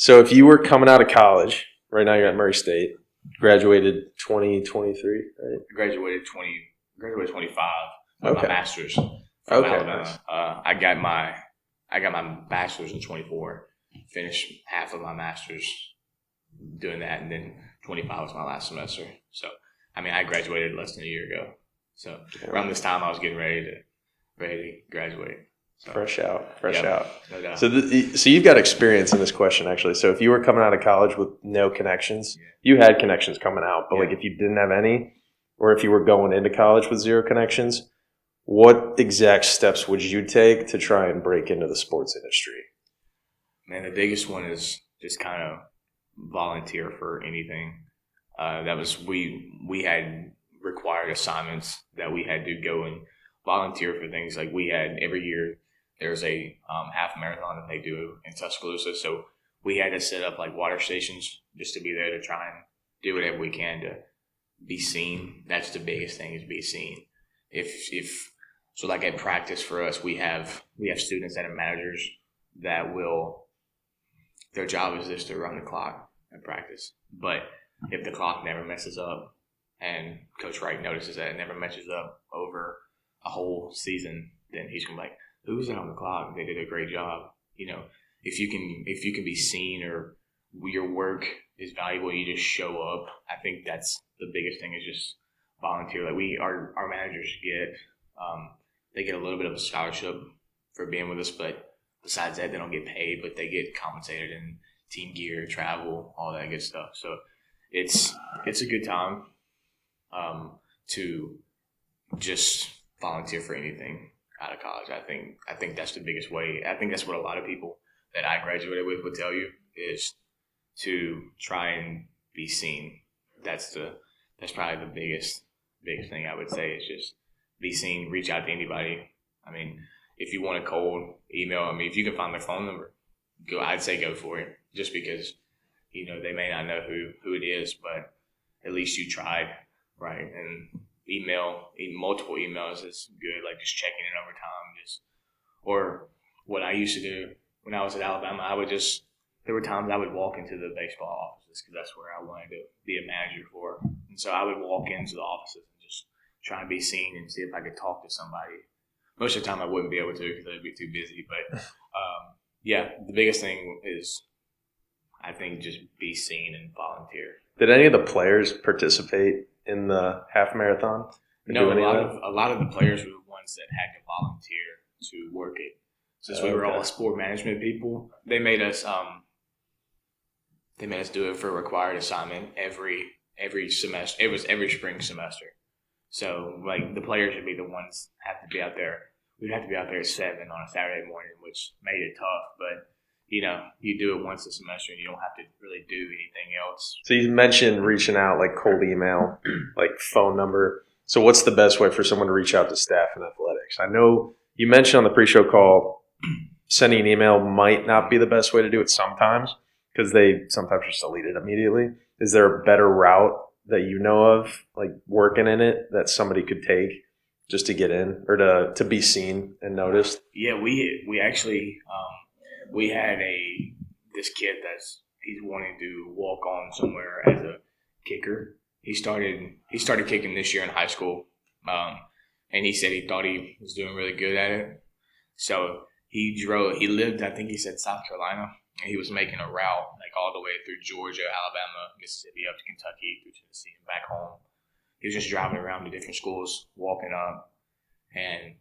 So if you were coming out of college, right now you're at Murray State, graduated 2023, right? Graduated 25 with my master's from Alabama. I got my bachelor's in 24. Finished half of my master's doing that, and then 25 was my last semester. So I graduated less than a year ago. So around this time, I was getting ready to graduate. So, fresh out. No doubt. So you've got experience in this question, actually. So if you were coming out of college with no connections, you had connections coming out, but like if you didn't have any, or if you were going into college with zero connections, what exact steps would you take to try and break into the sports industry? Man, the biggest one is just kind of volunteer for anything. We had required assignments that we had to go and volunteer for things. Like we had every year there's a half marathon that they do in Tuscaloosa, so we had to set up like water stations just to be there to try and do whatever we can to be seen. That's the biggest thing, is be seen. If so, like at practice for us, we have students that are managers that will. Their job is just to run the clock at practice. But if the clock never messes up, and Coach Wright notices that it never messes up over a whole season, then he's gonna be like, "Who's that on the clock? They did a great job." If you can be seen, or your work is valuable, you just show up. I think that's the biggest thing, is just volunteer. Like our managers they get a little bit of a scholarship for being with us, but besides that, they don't get paid, but they get compensated in team gear, travel, all that good stuff. So it's a good time to just volunteer for anything out of college. I think that's the biggest way. I think that's what a lot of people that I graduated with would tell you, is to try and be seen. That's probably the biggest thing I would say, is just be seen, reach out to anybody. If you want a cold email, if you can find their phone number, I'd say go for it, just because, they may not know who it is, but at least you tried, right? And multiple emails is good, like just checking in over time. Or what I used to do when I was at Alabama, there were times I would walk into the baseball offices, because that's where I wanted to be a manager for. And so I would walk into the offices and just try and be seen and see if I could talk to somebody. Most of the time I wouldn't be able to, because I'd be too busy. But, the biggest thing is, I think, just be seen and volunteer. Did any of the players participate in the half marathon? No, a lot of the players were the ones that had to volunteer to work it. Since we were all sport management people, they made us do it for a required assignment every semester. It was every spring semester. So, like, the players would be the ones have to be out there. We'd have to be out there at 7 on a Saturday morning, which made it tough. But, you do it once a semester, and you don't have to really do anything else. So you mentioned reaching out, like cold email, like phone number. So what's the best way for someone to reach out to staff in athletics? I know you mentioned on the pre-show call, sending an email might not be the best way to do it sometimes, because they sometimes just delete it immediately. Is there a better route that you know of, like working in it, that somebody could take just to get in, or to be seen and noticed? Yeah, we actually we had this kid he's wanting to walk on somewhere as a kicker. He started kicking this year in high school, and he said he thought he was doing really good at it. So he lived, I think he said, South Carolina, and he was making a route like all the way through Georgia, Alabama, Mississippi, up to Kentucky, through Tennessee, and back home. He was just driving around to different schools, walking up, and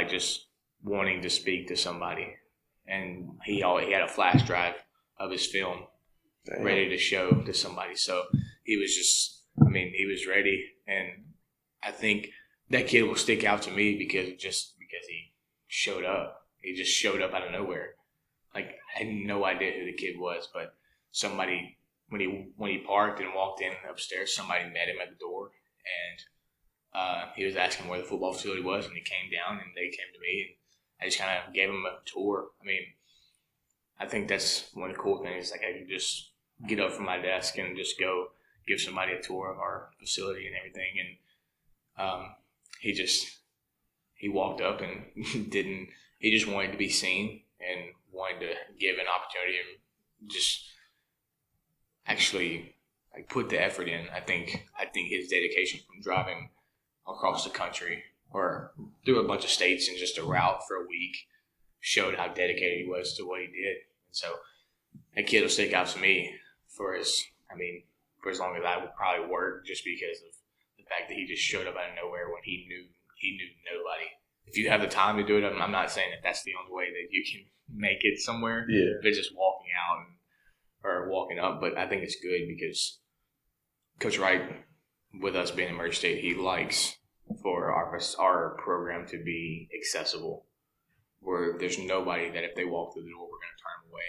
just wanting to speak to somebody. And he had a flash drive of his film ready to show to somebody. So he was he was ready. And I think that kid will stick out to me because he showed up. He just showed up out of nowhere. Like, I had no idea who the kid was, but somebody, when he parked and walked in upstairs, somebody met him at the door, and he was asking where the football facility was, and he came down, and they came to me, and I just kind of gave him a tour. I think that's one of the cool things. Like, I could just get up from my desk and just go give somebody a tour of our facility and everything. And he walked up and he just wanted to be seen and wanted to give an opportunity and just actually like put the effort in. I think his dedication from driving across the country or through a bunch of states in just a route for a week showed how dedicated he was to what he did. And so that kid will stick out to me for as long as I would probably work, just because of the fact that he just showed up out of nowhere when he knew nobody. If you have the time to do it, I'm not saying that that's the only way that you can make it somewhere. Yeah. If it's just walking out or walking up, but I think it's good because Coach Wright, with us being in Murray State, he likes for our program to be accessible, where there's nobody that if they walk through the door, we're going to turn them away.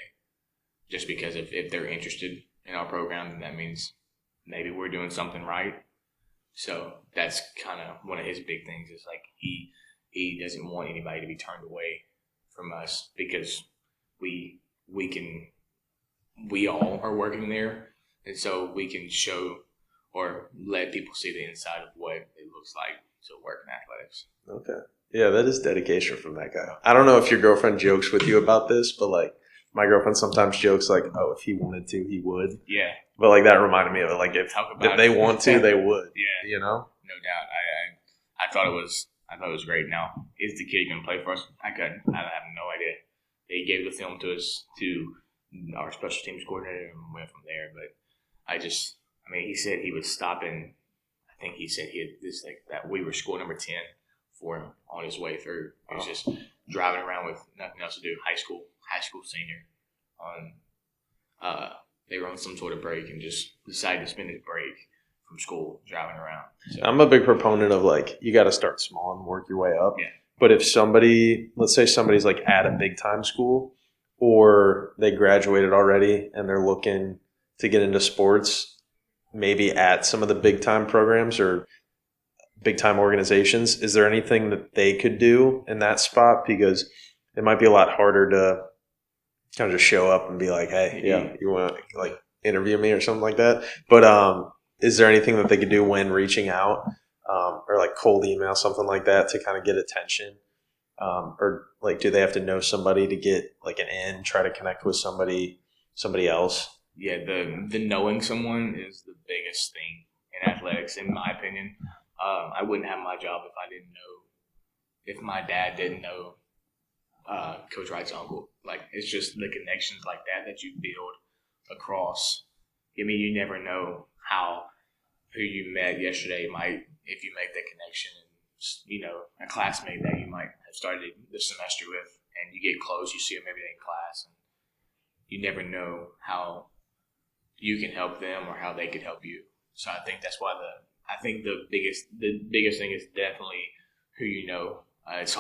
Just because if they're interested in our program, then that means maybe we're doing something right. So that's kind of one of his big things is like he doesn't want anybody to be turned away from us because we all are working there, and so we can show or let people see the inside of what it looks like to work in athletics. Okay. Yeah, that is dedication from that guy. I don't know if your girlfriend jokes with you about this, but like my girlfriend sometimes jokes like, "Oh, if he wanted to, he would." Yeah. But like that reminded me of it. Like if they want to, they would. Yeah. You know. No doubt. I thought it was great. Now, is the kid going to play for us? I have no idea. They gave the film to us to our special teams coordinator and went from there. But he said he was stopping. I think he said he had this like that we were school number 10 for him on his way through. He was just driving around with nothing else to do. High school senior. They were on some sort of break and just decided to spend his break from school driving around. So, I'm a big proponent of like you got to start small and work your way up. Yeah. But if let's say somebody's like at a big time school or they graduated already and they're looking to get into sports, maybe at some of the big time programs or big time organizations, is there anything that they could do in that spot? Because it might be a lot harder to kind of just show up and be like, hey, yeah, you want to like interview me or something like that. But is there anything that they could do when reaching out or like cold email, something like that to kind of get attention? Or like, do they have to know somebody to get like an in, try to connect with somebody else? Yeah, the knowing someone is the biggest thing in athletics, in my opinion. I wouldn't have my job if my dad didn't know Coach Wright's uncle. Like, it's just the connections like that you build across. I mean, you never know who you met yesterday might, if you make that connection, and a classmate that you might have started the semester with, and you get close, you see them every day in class, and you never know how you can help them or how they could help you. So I think that's why the biggest thing is definitely who you know. It's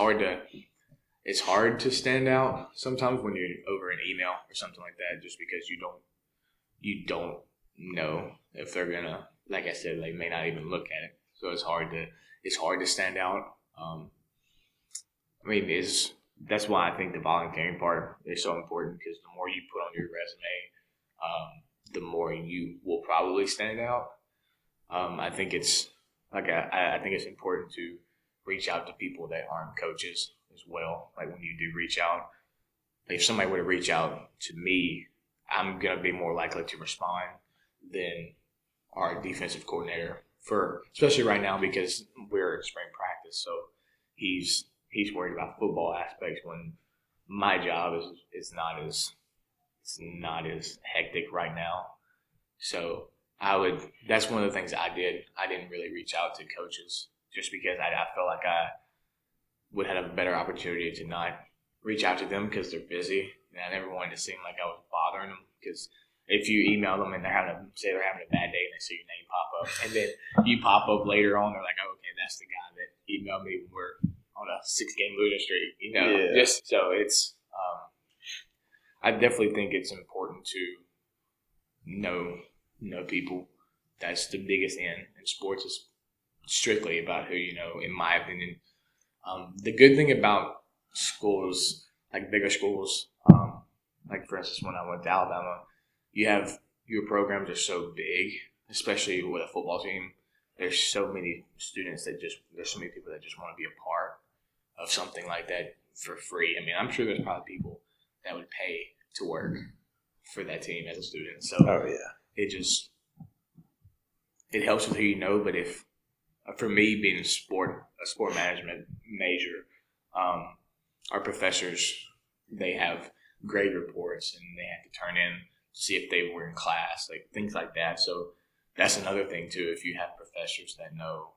hard to stand out sometimes when you're over an email or something like that, just because you don't know if they're gonna, like I said, they may not even look at it. So it's hard to stand out. That's why I think the volunteering part is so important, because the more you put on your resume, the more you will probably stand out. I think it's I think it's important to reach out to people that aren't coaches as well. Like when you do reach out, if somebody were to reach out to me, I'm gonna be more likely to respond than our defensive coordinator, especially right now because we're in spring practice. So he's worried about football aspects when my job is not as hectic right now. So that's one of the things I did. I didn't really reach out to coaches just because I felt like I would have a better opportunity to not reach out to them because they're busy. And I never wanted to seem like I was bothering them, because if you email them and they're having a bad day and they see your name pop up, and then you pop up later on, they're like, oh, okay, that's the guy that emailed me when we're on a 6-game losing streak. Yeah. Just so it's I definitely think it's important to know people. That's the biggest in sports is strictly about who you know, in my opinion. The good thing about schools, like bigger schools, like for instance, when I went to Alabama, your programs are so big, especially with a football team. There's so many students there's so many people that just want to be a part of something like that for free. I mean, I'm sure there's probably people that would pay to work for that team as a student. So it helps with who you know. But if for me being a sport management major, our professors, they have grade reports and they have to turn in to see if they were in class, like things like that. So that's another thing too. If you have professors that know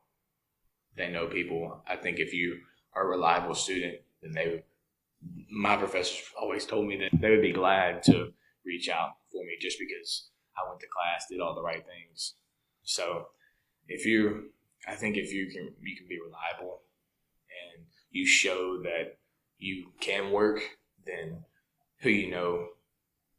people, I think if you are a reliable student, then my professors always told me that they would be glad to reach out for me just because I went to class, did all the right things. So I think if you can be reliable and you show that you can work, then who you know,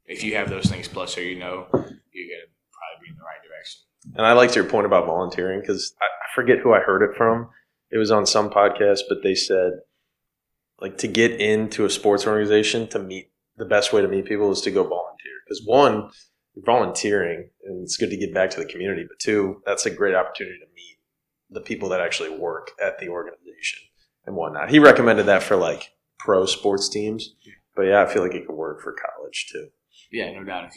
if you have those things plus who you know, you're going to probably be in the right direction. And I liked your point about volunteering because I forget who I heard it from. It was on some podcast, but they said, like, to get into a sports organization, the best way to meet people is to go volunteer. Because one, you're volunteering, and it's good to give back to the community. But two, that's a great opportunity to meet the people that actually work at the organization and whatnot. He recommended that for like pro sports teams. But yeah, I feel like it could work for college too. Yeah, no doubt. I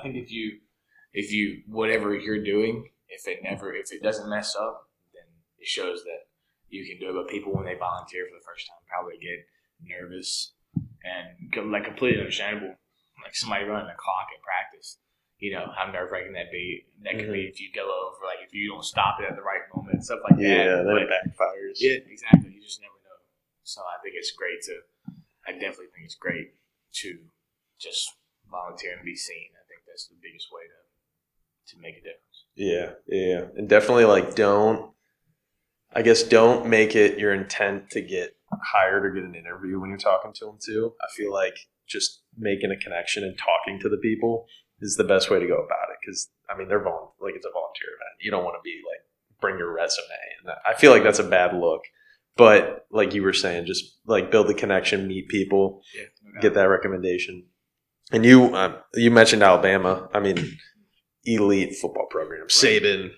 think if you whatever you're doing, if it doesn't mess up, then it shows that you can do it. But people, when they volunteer for the first time, probably get nervous and like completely understandable. Like somebody running a clock at practice, how nerve wracking that can be if you go over, like if you don't stop it at the right moment, stuff like that. Yeah, then it backfires. Yeah, exactly. You just never know. So I think it's great I definitely think it's great to just volunteer and be seen. I think that's the biggest way to make a difference. Yeah. And definitely don't make it your intent to get hired or get an interview when you're talking to them too. I feel like just making a connection and talking to the people is the best way to go about it. Because, I mean, it's a volunteer event. You don't want to be like, bring your resume. And I feel like that's a bad look. But like you were saying, just like build the connection, meet people, get that recommendation. And you mentioned Alabama. I mean, elite football program. Right. Saban.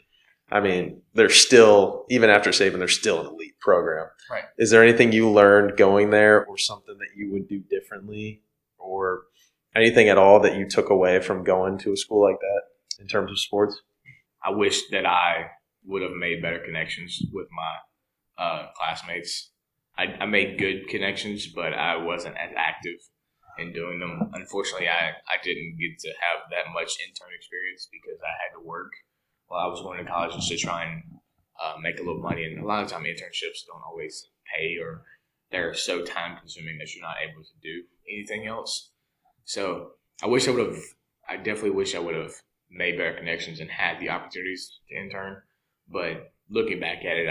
I mean, they're still, even after Saban, they're still an elite program. Right. Is there anything you learned going there or something that you would do differently or anything at all that you took away from going to a school like that in terms of sports? I wish that I would have made better connections with my classmates. I made good connections, but I wasn't as active in doing them. Unfortunately, I didn't get to have that much intern experience because I had to work while I was going to college just to try and make a little money. And a lot of the time, internships don't always pay, or they're so time consuming that you're not able to do anything else. So I definitely wish I would have made better connections and had the opportunities to intern. But looking back at it,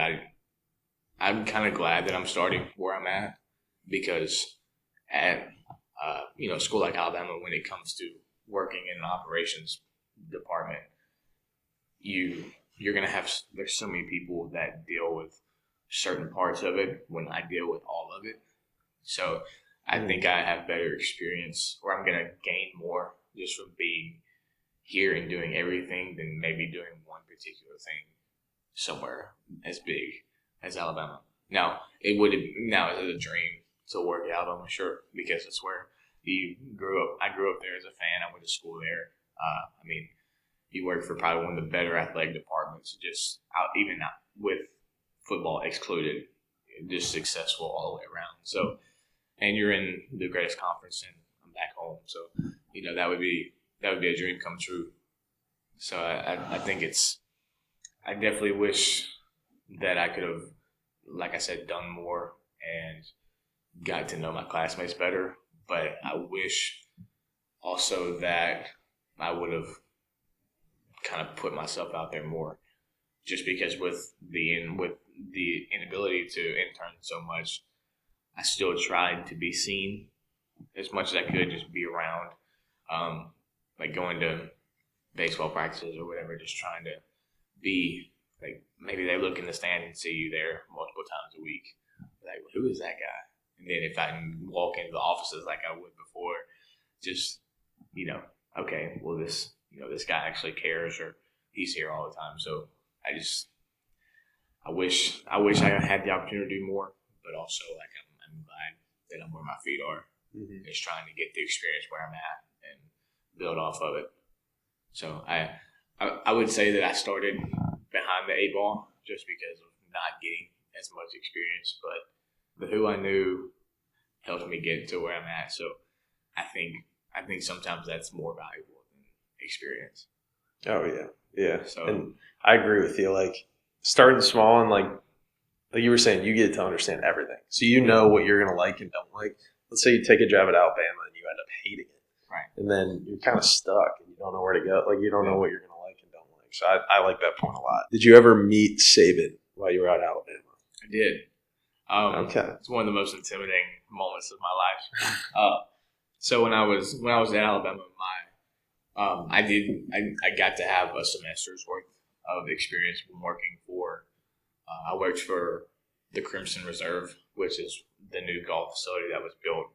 I'm kind of glad that I'm starting where I'm at, because at a school like Alabama, when it comes to working in an operations department, you're gonna have, there's so many people that deal with certain parts of it when I deal with all of it. So I think I have better experience, or I'm gonna gain more just from being here and doing everything than maybe doing one particular thing somewhere as big as Alabama. Now, is it a dream to work at Alabama? Sure, because it's where I grew up there as a fan. I went to school there. You work for probably one of the better athletic departments, even with football excluded, just successful all the way around. So, and you're in the greatest conference, and I'm back home. So, that would be a dream come true. So I think I definitely wish that I could have, like I said, done more and got to know my classmates better. But I wish also that I would have kind of put myself out there more, just because with the inability to intern so much, I still tried to be seen as much as I could, just be around, like going to baseball practices or whatever, just trying to be like, maybe they look in the stand and see you there multiple times a week. Like, who is that guy? And then if I can walk into the offices like I would before, just, okay, well, this guy actually cares, or he's here all the time. So I wish I had the opportunity to do more, but also I'm glad that I'm where my feet are. Mm-hmm. Just trying to get the experience where I'm at and build off of it. So I would say that I started behind the 8 ball just because of not getting as much experience, but who I knew helped me get to where I'm at. So I think sometimes that's more valuable than experience. Oh yeah. So And I agree with you. Like starting small and like you were saying, you get to understand everything, so you know what you're gonna like and don't like. Let's say you take a job at Alabama and you end up hating it, right, and then you're kind of stuck and you don't know where to go. Like you don't know what you're gonna like and don't like. So I like that point a lot. Did you ever meet Saban while you were at Alabama? I did. Okay. It's one of the most intimidating moments of my life. So when I was at Alabama, I got to have a semester's worth of experience from working for. I worked for the Crimson Reserve, which is the new golf facility that was built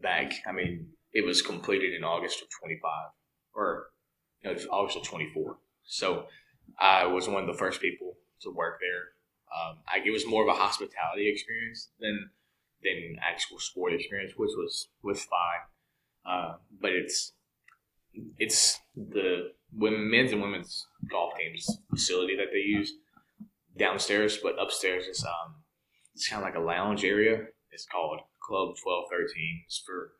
back. I mean, it was completed in August of 25, or it was August of 24. So I was one of the first people to work there. It was more of a hospitality experience than actual sport experience, which was fine. But it's the men's and women's golf teams facility that they use downstairs, but upstairs is it's kind of like a lounge area. It's called Club 12-13. It's for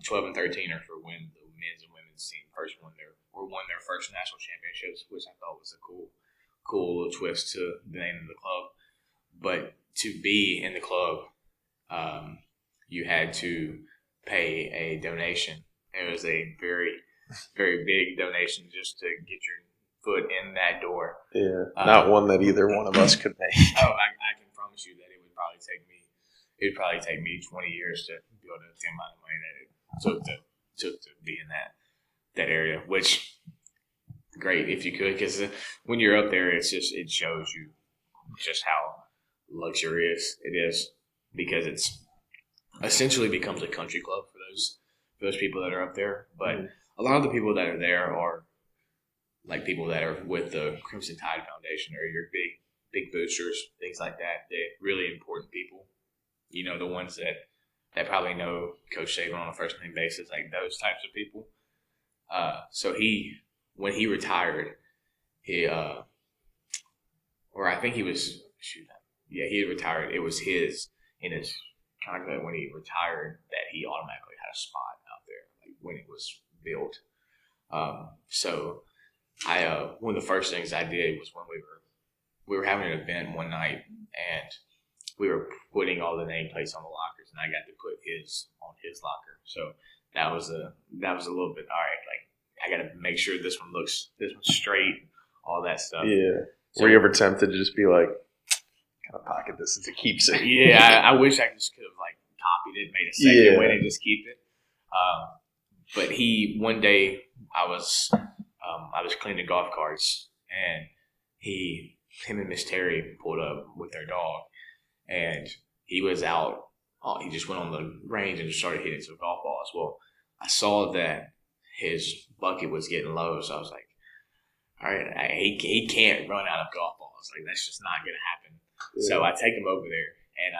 12 and 13 are for when the men's and women's team won their first national championships, which I thought was a cool little twist to the name of the club. But to be in the club, you had to pay a donation. It was a very, very big donation just to get your foot in that door. Yeah, not one that either one of us could make. Oh, I can promise you that it would probably take me 20 years to be able to obtain my money that it took to be in that area. Which great if you could, because when you're up there, it shows you just how luxurious it is, because it's essentially becomes a country club for those people that are up there. But a lot of the people that are there are like people that are with the Crimson Tide Foundation or your big boosters, things like that. They're really important people. You know, the ones that probably know Coach Saban on a first name basis, like those types of people. So when he retired, he I think he was he had retired. It was in his contract when he retired that he automatically had a spot out there, like when it was built. So one of the first things I did was when we were having an event one night and we were putting all the nameplates on the lockers, and I got to put his on his locker. So that was a little bit all right. Like I got to make sure this one's straight, all that stuff. Yeah. So, were you ever tempted to just be like, kind of pocket this as a keepsake? Yeah, I wish I just could have like copied it, made a second win, and just keep it. But one day I was cleaning golf carts, and him and Miss Terry pulled up with their dog, and he was out. He just went on the range and just started hitting some golf balls. Well, I saw that his bucket was getting low, so I was like, all right, he can't run out of golf balls. Like, that's just not going to happen. Yeah. So I take him over there, and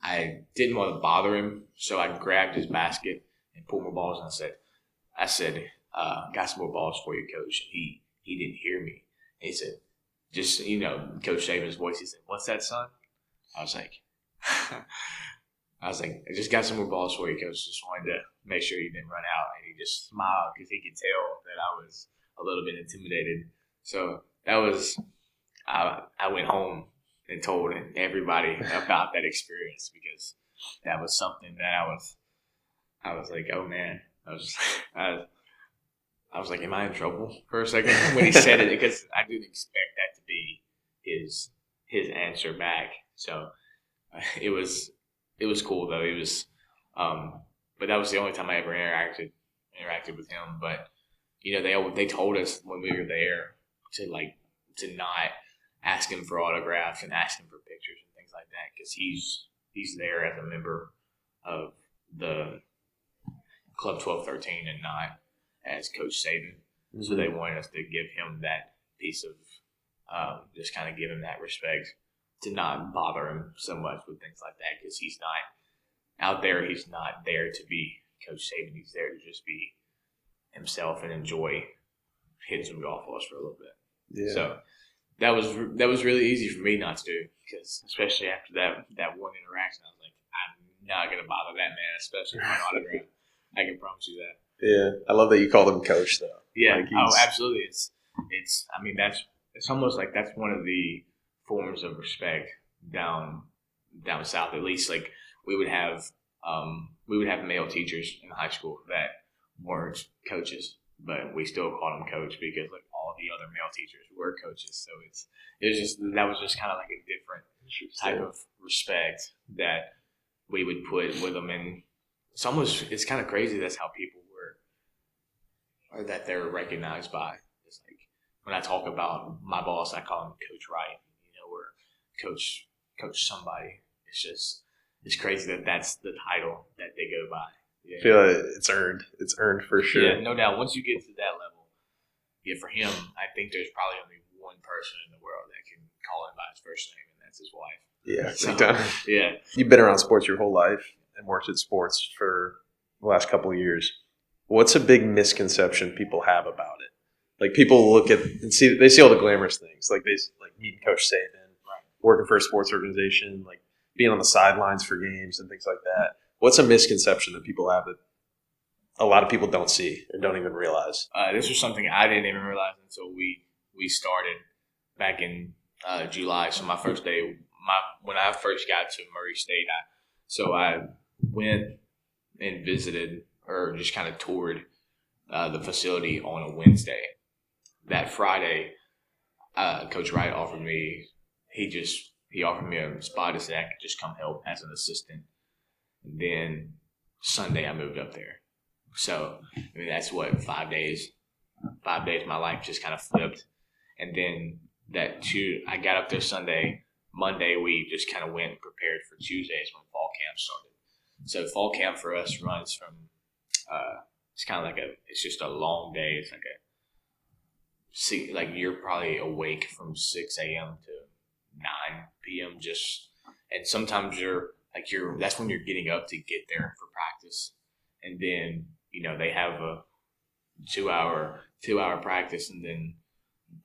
I didn't want to bother him, so I grabbed his basket and pulled more balls, and I said, got some more balls for you, Coach. He didn't hear me. And he said, just, Coach Saban's voice, he said, what's that, son? I was like, I just got some more balls for you, Coach. Just wanted to make sure you didn't run out. And he just smiled because he could tell that I was a little bit intimidated. So that was, I went home and told everybody about that experience, because that was something that I was like, oh man, I was like, am I in trouble for a second when he said it? Because I didn't expect that to be his answer back. So it was cool though. It was, but that was the only time I ever interacted with him. But they told us when we were there to not ask him for autographs and ask him for pictures and things like that, because he's there as a member of the Club 12-13 and not as Coach Saban. Mm-hmm. So they wanted us to give him that piece of just kind of give him that respect, to not bother him so much with things like that, because he's not out there. He's not there to be Coach Saban. He's there to just be himself and enjoy hitting some golf balls for a little bit. Yeah. So that was really easy for me not to do, because especially after that one interaction, I was like, I'm not gonna bother that man, especially on autograph. I can promise you that. Yeah, I love that you called him coach though. Yeah. Like Absolutely. It's. I mean, it's almost like that's one of the forms of respect down south. At least, like we would have male teachers in high school that weren't coaches, but we still called them coach because like all the other male teachers were coaches. So that was just kind of like a different type of respect that we would put with them, and it's kind of crazy. That's how people were, or that they're recognized by. It's like when I talk about my boss, I call him Coach Wright, or Coach somebody. It's crazy that that's the title that they go by. Yeah. I feel like it's earned. It's earned for sure. Yeah, no doubt. Once you get to that level, for him, I think there's probably only one person in the world that can call him by his first name, and that's his wife. Yeah, so, yeah. You've been around sports your whole life and worked at sports for the last couple of years. What's a big misconception people have about it? Like people look at and they see all the glamorous things, like meeting Coach Saban, working for a sports organization, like being on the sidelines for games and things like that. What's a misconception that people have that a lot of people don't see or don't even realize? This was something I didn't even realize until we started back in July. So my first day, when I first got to Murray State, I went and visited or just kind of toured the facility on a Wednesday. That Friday, Coach Wright offered me. He offered me a spot to say I could just come help as an assistant. And then Sunday I moved up there. So, I mean, that's what, 5 days. 5 days my life just kind of flipped. And then I got up there Sunday. Monday we just kind of went and prepared for Tuesdays when fall camp started. So fall camp for us runs from, it's kind of like it's just a long day. It's like you're probably awake from 6 a.m. to 9 p.m. and sometimes that's when you're getting up to get there for practice. And then, they have a 2-hour practice,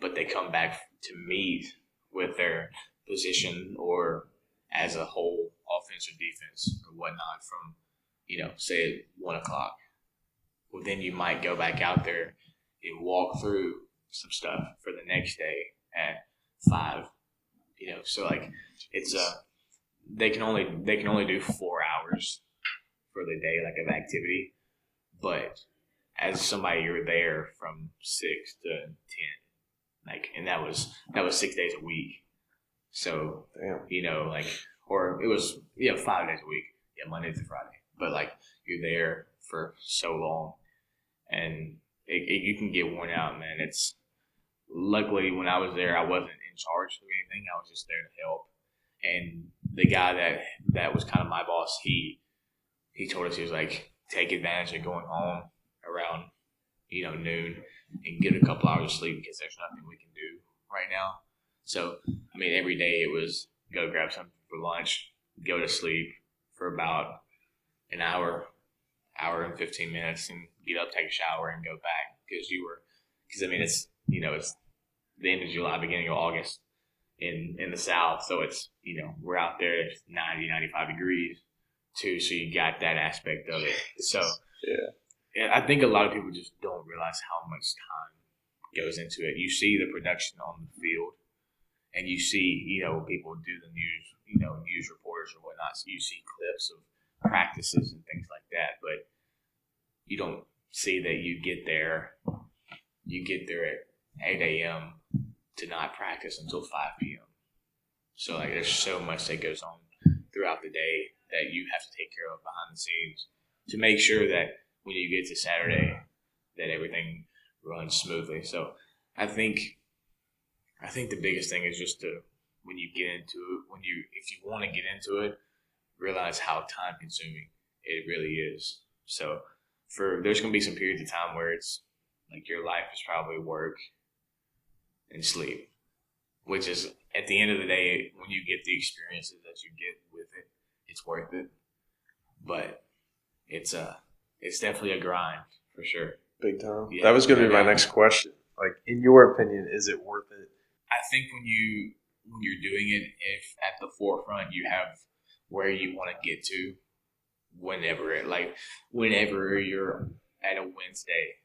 but they come back to meet with their position or as a whole offense or defense or whatnot from, say at 1 o'clock. Well, then you might go back out there and walk through some stuff for the next day at 5. So like it's they can only do 4 hours for the day, like, of activity, but as somebody, you're there from 6 to 10, like, and that was 6 days a week. So damn. or it was 5 days a week, Monday through Friday, but like you're there for so long, and you can get worn out, man. It's luckily when I was there, I wasn't in charge of anything. I was just there to help. And the guy that was kind of my boss, he told us, he was like, take advantage of going home around, noon and get a couple hours of sleep because there's nothing we can do right now. So, I mean, every day it was go grab something for lunch, go to sleep for about an hour and 15 minutes, and get up, take a shower, and go back because I mean, it's the end of July, beginning of August in the South. So it's, we're out there, it's 90, 95 degrees too. So you got that aspect of it. So yeah, I think a lot of people just don't realize how much time goes into it. You see the production on the field, and you see, people do the news, news reporters or whatnot. So you see clips of practices and things like that, but you don't see that you get there at 8 a.m. to not practice until 5 p.m. So like there's so much that goes on throughout the day that you have to take care of behind the scenes to make sure that when you get to Saturday that everything runs smoothly. So I think the biggest thing is just when you get into it, if you want to get into it, realize how time consuming it really is. So there's going to be some periods of time where it's like your life is probably work and sleep, which is at the end of the day, when you get the experiences that you get with it, it's worth it. But it's definitely a grind for sure. Big time. Yeah, That was going to be my next question. Like, in your opinion, is it worth it? I think when you're doing it, if at the forefront you have where you want to get to, whenever you're at a Wednesday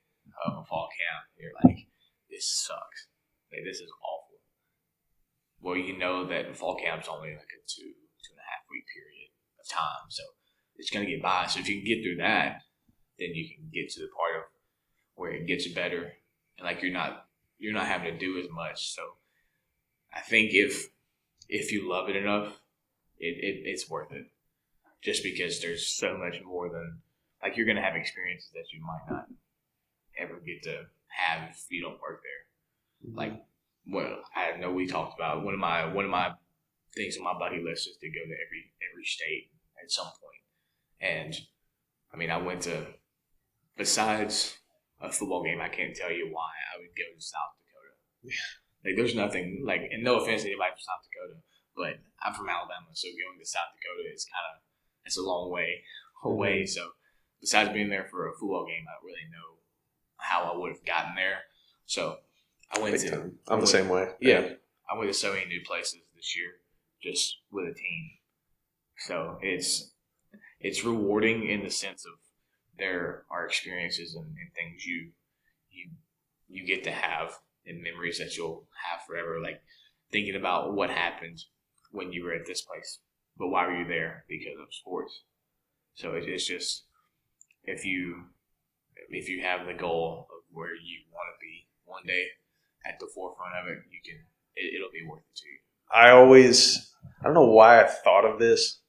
of a fall camp, you're like, this sucks. Like, this is awful. Well, you know that fall camp's only like a 2.5 week period of time, so it's gonna get by. So if you can get through that, then you can get to the part of where it gets better, and like you're not having to do as much. So I think if you love it enough, it's worth it. Just because there's so much more than, like, you're gonna have experiences that you might not ever get to have if you don't work there. Like, well, I know we talked about one of my things on my bucket list is to go to every state at some point. And I mean, I went to, besides a football game, I can't tell you why I would go to South Dakota. Like, there's nothing, like, and no offense to anybody from South Dakota, but I'm from Alabama, so going to South Dakota is it's a long way away. So besides being there for a football game, I don't really know how I would have gotten there. So I went to. I'm the same way. Yeah, I went to so many new places this year, just with a team. So it's rewarding in the sense of there are experiences and things you get to have and memories that you'll have forever. Like thinking about what happened when you were at this place, but why were you there? Because of sports. So it's just if you have the goal of where you want to be one day at the forefront of it, it'll be worth it to you. I don't know why I thought of this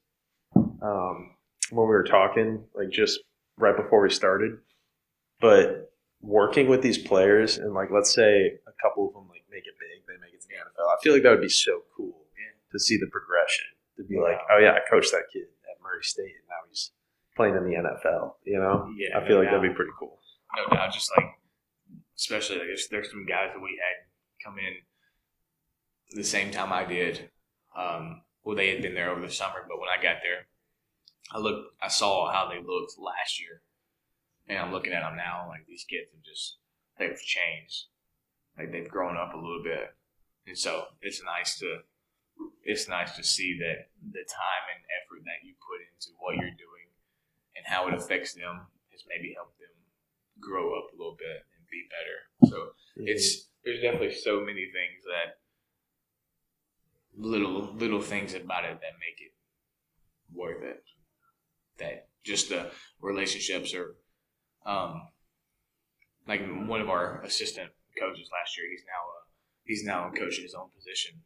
when we were talking, like just right before we started, but working with these players and like let's say a couple of them like make it big, they make it to the NFL. I feel like that would be so cool to see the progression. To be like, oh yeah, I coached that kid at Murray State and now he's playing in the NFL. You know, I feel like that'd be pretty cool. No doubt, just like especially like there's some guys that we had come in the same time I did. Well, they had been there over the summer, but when I got there, I saw how they looked last year, and I'm looking at them now. Like these kids they've changed, like they've grown up a little bit, and so it's nice to see that the time and effort that you put into what you're doing and how it affects them has maybe helped them grow up a little bit and be better. So there's definitely so many things that little things about it that make it worth it. That just the relationships are, like one of our assistant coaches last year. He's now coaching his own position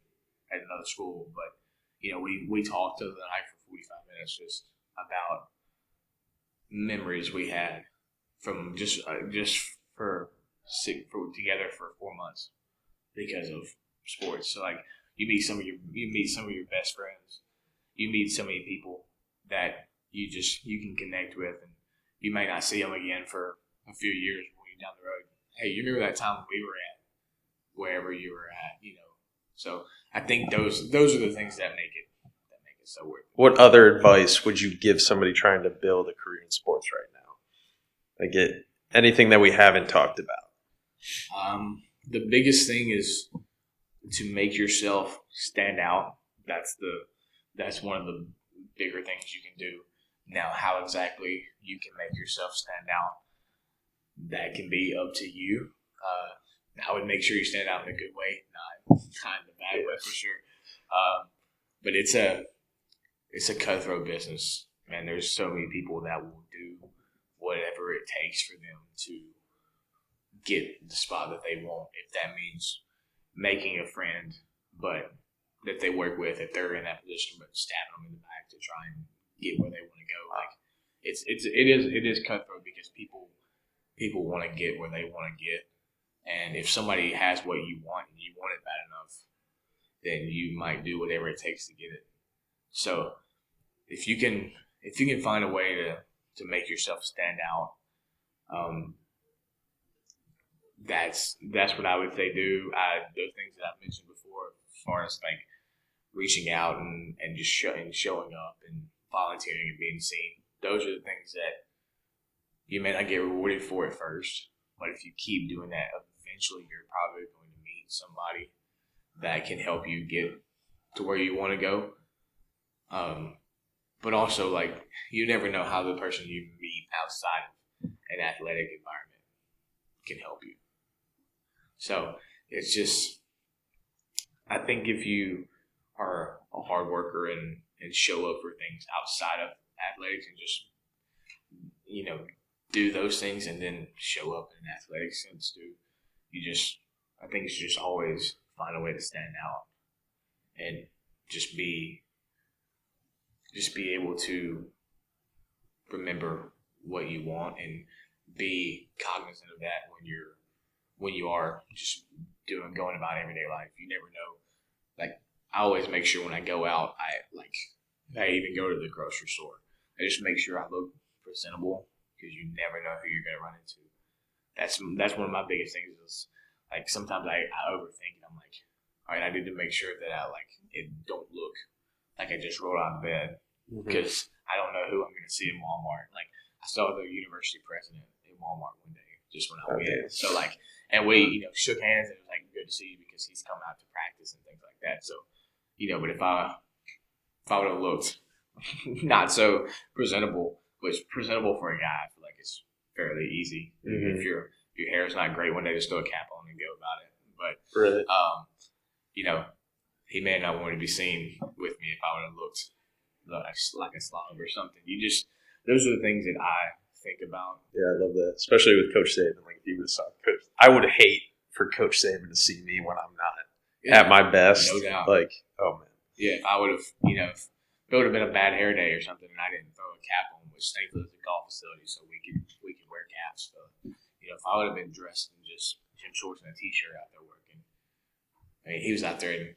at another school. But we talked the other night for 45 minutes just about memories we had from just for together for 4 months because of sports. So like you meet some of your best friends, you meet so many people that you can connect with, and you may not see them again for a few years when you're down the road. Hey, you remember that time we were at wherever you were at, So I think those are the things that make it so worth it. What other advice would you give somebody trying to build a career in sports right now? Like anything that we haven't talked about? The biggest thing is to make yourself stand out. That's one of the bigger things you can do. Now, how exactly you can make yourself stand out, that can be up to you. I would make sure you stand out in a good way, not in a bad way for sure. But it's a cutthroat business, and there's so many people that will do whatever it takes for them to get the spot that they want. If that means making a friend, but that they work with, if they're in that position, but stabbing them in the back to try and get where they want to go. Like it is cutthroat because people want to get where they want to get. And if somebody has what you want and you want it bad enough, then you might do whatever it takes to get it. So if you can find a way to make yourself stand out, that's what I would say do. Those things that I've mentioned before, as far as like reaching out and just showing up and volunteering and being seen. Those are the things that you may not get rewarded for at first, But if you keep doing that, eventually you're probably going to meet somebody that can help you get to where you want to go. But also, like, you never know how the person you meet outside of an athletic environment can help you. So it's just, I think if you are a hard worker and show up for things outside of athletics and just, do those things and then show up in an athletic sense too, I think it's just always find a way to stand out and just be able to remember what you want and be cognizant of that when you are just going about everyday life. You never know. Like, I always make sure when I go out, I even go to the grocery store, I just make sure I look presentable, because you never know who you're going to run into. That's one of my biggest things is, like, sometimes I overthink it. I'm like, all right, I need to make sure that it don't look like I just rolled out of bed, because I don't know who I'm going to see in Walmart. Like, I saw the university president in Walmart one day just when I went in. So, like, and we, shook hands, and it was like good to see you because he's come out to practice and things like that. So, but if I would have looked not so presentable, which presentable for a guy, I feel like it's fairly easy. If your hair is not great one day, just throw a cap on and go about it. But Right. He may not want to be seen with me if I would have looked like a slob or something. Those are the things that I think about. Yeah, I love that, especially with Coach Saban. Like, if you would have saw Coach, I would hate for Coach Saban to see me when I'm not at my best. No doubt. Like, oh man. Yeah, if I would have, if it would have been a bad hair day or something, and I didn't throw a cap on, which thankfully is a golf facility, so we can wear caps. So, if I would have been dressed in just gym shorts and a t-shirt out there working, I mean, he was out there in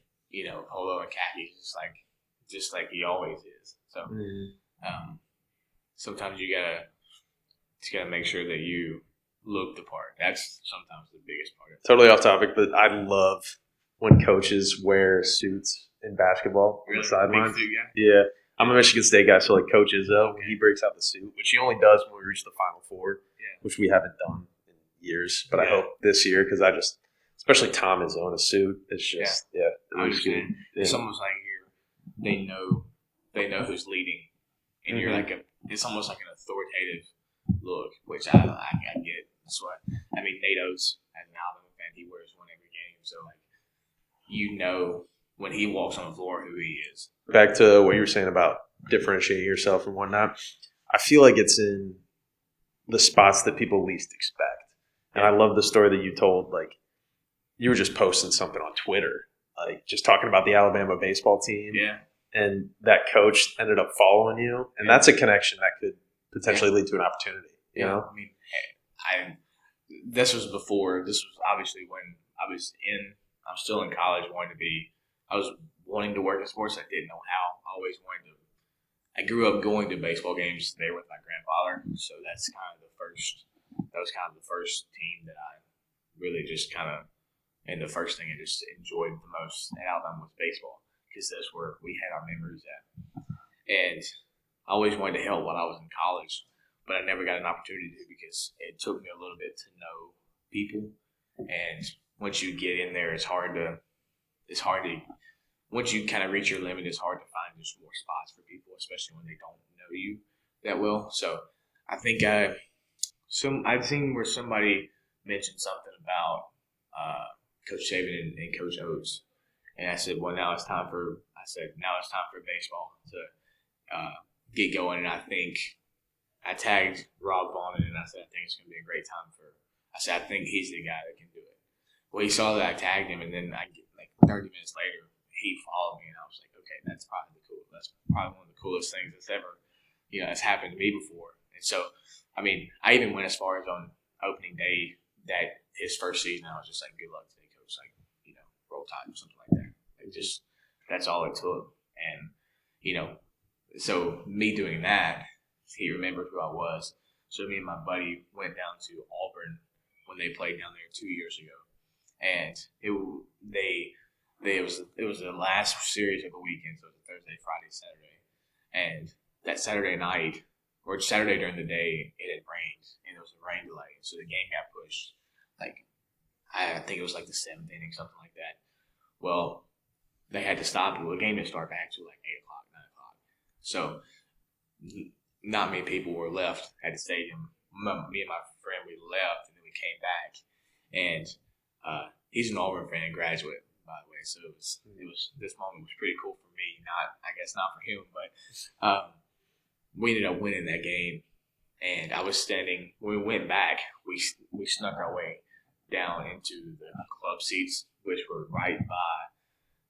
polo and khakis, just like he always is. So, sometimes you gotta make sure that you look the part. That's sometimes the biggest part of it. Totally off topic, but I love when coaches wear suits in basketball on the sidelines. Yeah. I'm a Michigan State guy, so like Coach Izzo, when he breaks out the suit, which he only does when we reach the Final Four, which we haven't done in years, but I hope this year, because especially Tom Izzo in a suit, it's just, it looks good. It's almost like they know who's leading, and you're it's almost like an authoritative look, which I get. That's what, Nate Oates, as an Alabama fan, he wears one every game, so when he walks on the floor who he is. Back to what you were saying about differentiating yourself and whatnot, I feel like it's in the spots that people least expect. And I love the story that you told. Like, you were just posting something on Twitter, like just talking about the Alabama baseball team. Yeah. And that coach ended up following you. And that's a connection that could potentially lead to an opportunity. You know? This was obviously when I'm still in college, I was wanting to work in sports. I didn't know how. I grew up going to baseball games there with my grandfather. So that was kind of the first team that I really just and the first thing I just enjoyed the most at Alabama was baseball, because that's where we had our memories at. And I always wanted to help while I was in college, but I never got an opportunity to, because it took me a little bit to know people. And once you get in there, once you kind of reach your limit, it's hard to find just more spots for people, especially when they don't know you that well. So I think I've seen where somebody mentioned something about Coach Saban and Coach Oates, and I said, well, now it's time for baseball to get going. And I think I tagged Rob Vaughn, and I said, I think it's going to be a great time I think he's the guy that can do it. Well, he saw that I tagged him, and then 30 minutes later, he followed me, and I was like, okay, that's probably one of the coolest things that's ever, that's happened to me before. And so, I even went as far as on opening day that his first season, I was just like, good luck today, coach. Roll Tide or something like that. That's all it took. And, so me doing that, he remembered who I was. So me and my buddy went down to Auburn when they played down there 2 years ago. And it was the last series of the weekend, so it was a Thursday, Friday, Saturday. And that Saturday night, or Saturday during the day, it had rained, and there was a rain delay, so the game got pushed. Like, I think it was like the 7th inning, something like that. Well, they had to stop it. Well, the game didn't start back till like 8 o'clock, 9 o'clock. So not many people were left at the stadium. Me and my friend, we left, and then we came back. And he's an Auburn fan and graduate, by the way. So it was this moment was pretty cool for me. I guess not for him, but we ended up winning that game. And I was standing when we went back. We snuck our way down into the club seats, which were right by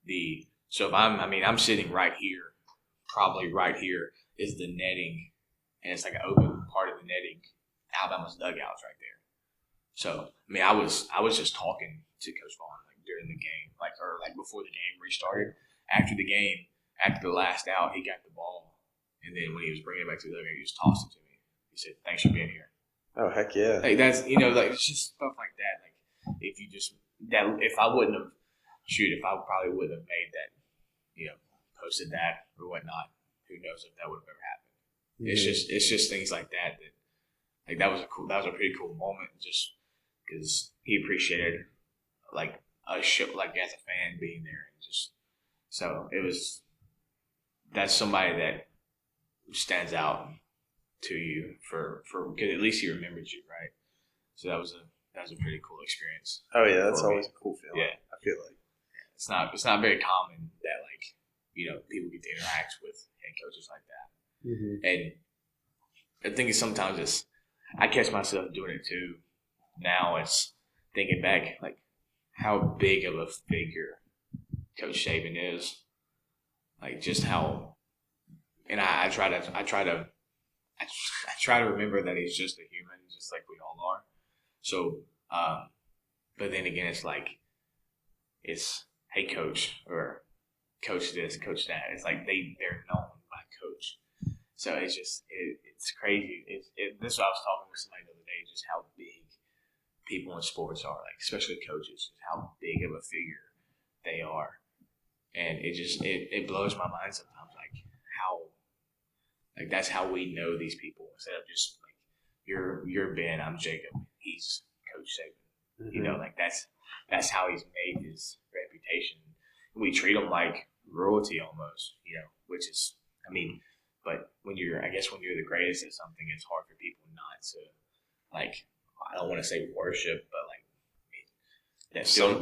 the. So if I'm sitting right here, probably right here is the netting, and it's like an open part of the netting. Alabama's dugouts right there. So I was just talking to Coach Saban like during the game, or before the game restarted. After the game, after the last out, he got the ball, and then when he was bringing it back to the dugout, he just tossed it to me. He said, "Thanks for being here." Oh, heck yeah! Like that's it's just stuff like that. Like if I wouldn't have if I probably wouldn't have made that, posted that or whatnot. Who knows if that would have ever happened? Mm-hmm. It's just things like that like that was a pretty cool moment, just because he appreciated like a show, like as a fan being there, and just so that's somebody that stands out to you for because at least he remembered you, right? So that was a pretty cool experience. Oh yeah, that's always a cool feeling. Yeah, I feel like it's not very common that people get to interact with head coaches like that. Mm-hmm. And the thing is, sometimes I catch myself doing it too. Now it's thinking back, like how big of a figure Coach Saban is, like just how. And I try to remember that he's just a human, just like we all are. So, but then again, it's hey coach, or coach this, coach that. It's like they're known by coach. So it's just it's crazy. This is what I was talking with somebody the other day, just how big people in sports are, like especially coaches, how big of a figure they are, and it blows my mind sometimes, like how. Like that's how we know these people, instead of just like you're Ben, I'm Jacob, he's Coach Saban. Mm-hmm. Like that's how he's made his reputation. We treat him like royalty almost, which is but when you're the greatest at something, it's hard for people not to I don't want to say worship, but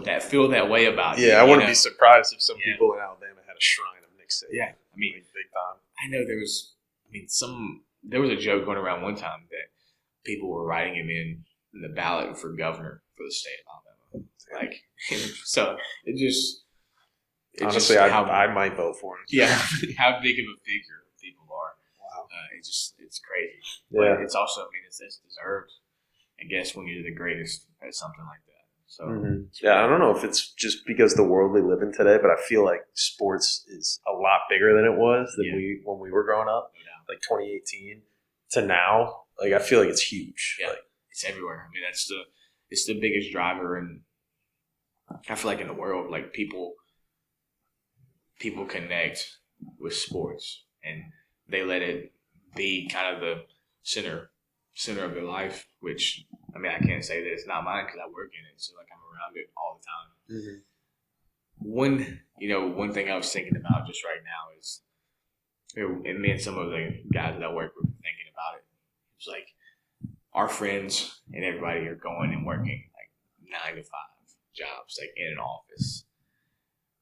that feel that way about you. Yeah, I wouldn't be surprised if some people in Alabama had a shrine of Nick Saban. Yeah, big time. I know there was a joke going around one time that people were writing him in the ballot for governor for the state of Alabama. So honestly, I might vote for him. Yeah, how big of a figure people are. Wow, it's crazy. Yeah, but it's also it's deserved. I guess when you're the greatest at something like that. So yeah, I don't know if it's just because the world we live in today, but I feel like sports is a lot bigger than it was when we were growing up. Yeah. Like 2018 to now, like I feel like it's huge. Yeah, it's everywhere. It's the biggest driver, and I feel like in the world, like people connect with sports, and they let it be kind of the center of their life. Which I can't say that it's not mine because I work in it, so like I'm around it all the time. Mm-hmm. One thing I was thinking about just right now is. And me and some of the guys that I work with were thinking about it. It's like our friends and everybody are going and working like 9 to 5 jobs, like in an office.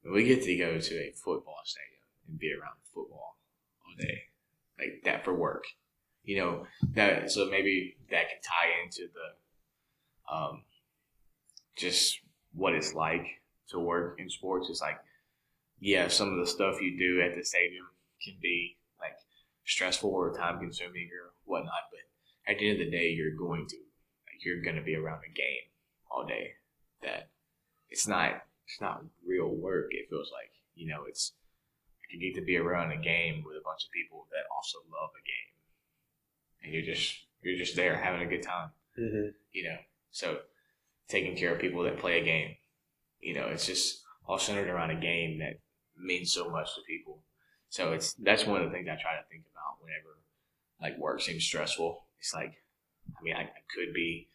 And we get to go to a football stadium and be around football all day, like that for work. So maybe that can tie into the just what it's like to work in sports. It's like, yeah, some of the stuff you do at the stadium can be like stressful or time consuming or whatnot, but at the end of the day, you're going to be around a game all day. That it's not real work. It feels like it's you get to be around a game with a bunch of people that also love a game, and you're just there having a good time. Mm-hmm. So taking care of people that play a game, it's just all centered around a game that means so much to people. So that's one of the things I try to think about whenever like work seems stressful. It's like, I mean, I could be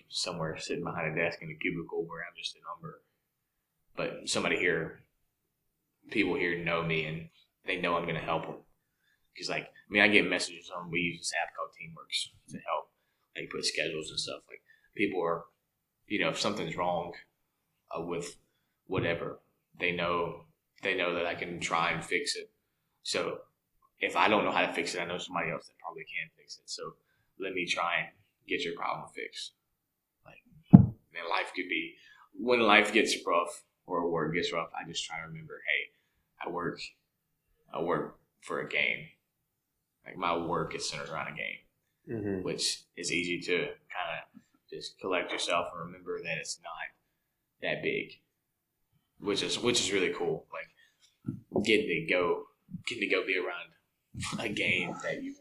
somewhere sitting behind a desk in a cubicle where I'm just a number. But people here know me and they know I'm going to help them. Because, like, I mean, I get messages on, we use this app called Teamworks to help, like, put schedules and stuff. Like, people are, if something's wrong with whatever, they know that I can try and fix it. So, if I don't know how to fix it, I know somebody else that probably can fix it. So, let me try and get your problem fixed. Like, man, life could be, when life gets rough or work gets rough, I just try to remember, hey, I work for a game. Like, my work is centered around a game, which is easy to kind of just collect yourself and remember that it's not that big, which is really cool. Like, getting to go be around a game that you